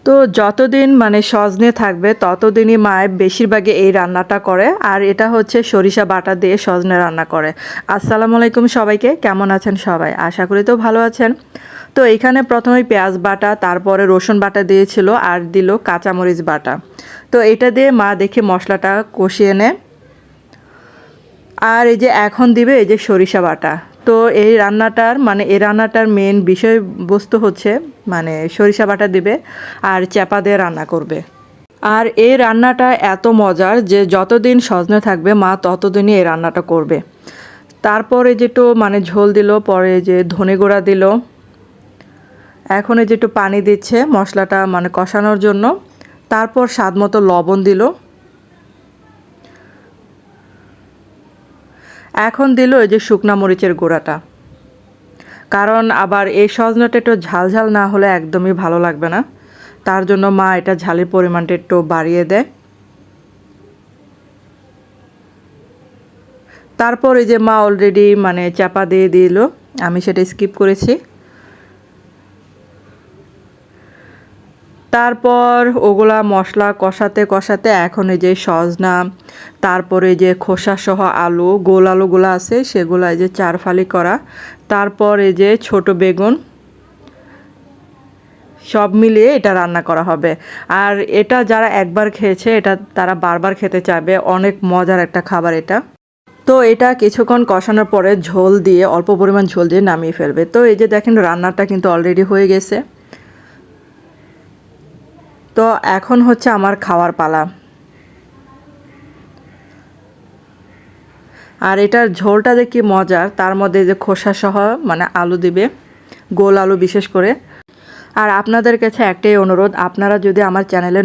তো যতদিন মানে সজনে থাকবে ততদিনই মায়ের বেশিরভাগই এই রান্নাটা করে, আর এটা হচ্ছে সরিষা বাটা দিয়ে সজনে রান্না করে। আসসালামু আলাইকুম সবাইকে, কেমন আছেন সবাই? আশা করি তো ভালো আছেন। তো এখানে প্রথমে পেঁয়াজ বাটা, তারপরে রসুন বাটা দিয়েছিল, আর দিল কাঁচামরিচ বাটা। তো এটা দিয়ে মা দেখে মশলাটা কষিয়ে নেয়। আর এই যে এখন দিবে এই যে সরিষা বাটা। তো এই রান্নাটার মেন বিষয়বস্তু হচ্ছে মানে সরিষা বাটা দিবে আর চাপা দিয়ে রান্না করবে। আর এই রান্নাটা এত মজার যে যতদিন সজনে থাকবে মা ততদিনই এই রান্নাটা করবে। তারপরে যেটু মানে ঝোল দিল, পরে যে ধনে গুঁড়া দিল, এখন এই যেটু পানি দিচ্ছে মশলাটা মানে কষানোর জন্য, তারপর স্বাদ মতো লবণ দিল, এখন দিল এই যে শুকনা মরিচের গুঁড়াটা। কারণ আবার এই সজনাটা একটু ঝাল ঝাল না হলে একদমই ভালো লাগবে না, তার জন্য মা এটা ঝালের পরিমাণটা একটু বাড়িয়ে দেয়। তারপর এই যে মা অলরেডি মানে চাপা দিয়ে দিল, আমি সেটা স্কিপ করেছি। তারপর ওগুলা মশলা কষাতে কষাতে এখন এই যে সজনা, তারপরে যে খোসা সহ আলু, গোল আলুগুলো আছে সেগুলো এই যে চার ফালি করা, তারপর এই যে ছোট বেগুন, সব মিলিয়ে এটা রান্না করা হবে। আর এটা যারা একবার খেয়েছে এটা তারা বারবার খেতে চাইবে, অনেক মজার একটা খাবার এটা। তো এটা কিছুক্ষণ কষানোর পরে ঝোল দিয়ে, অল্প পরিমাণ ঝোল দিয়ে নামিয়ে ফেলবে। তো এই যে দেখেন রান্নাটা কিন্তু অলরেডি হয়ে গেছে। তো এখন হচ্ছে আমার খাওয়ার পালা। আর এটার ঝোলটা যে কি মজার, তার মধ্যে যে খোসা সহ মানে আলু দিবে, গোল আলু বিশেষ করে। আর আপনাদের কাছে একটাই অনুরোধ, আপনারা যদি আমার চ্যানেলে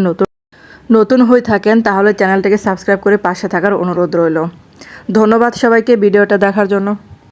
নতুন হয়ে থাকেন তাহলে চ্যানেলটাকে সাবস্ক্রাইব করে পাশে থাকার অনুরোধ রইল। ধন্যবাদ সবাইকে ভিডিওটা দেখার জন্য।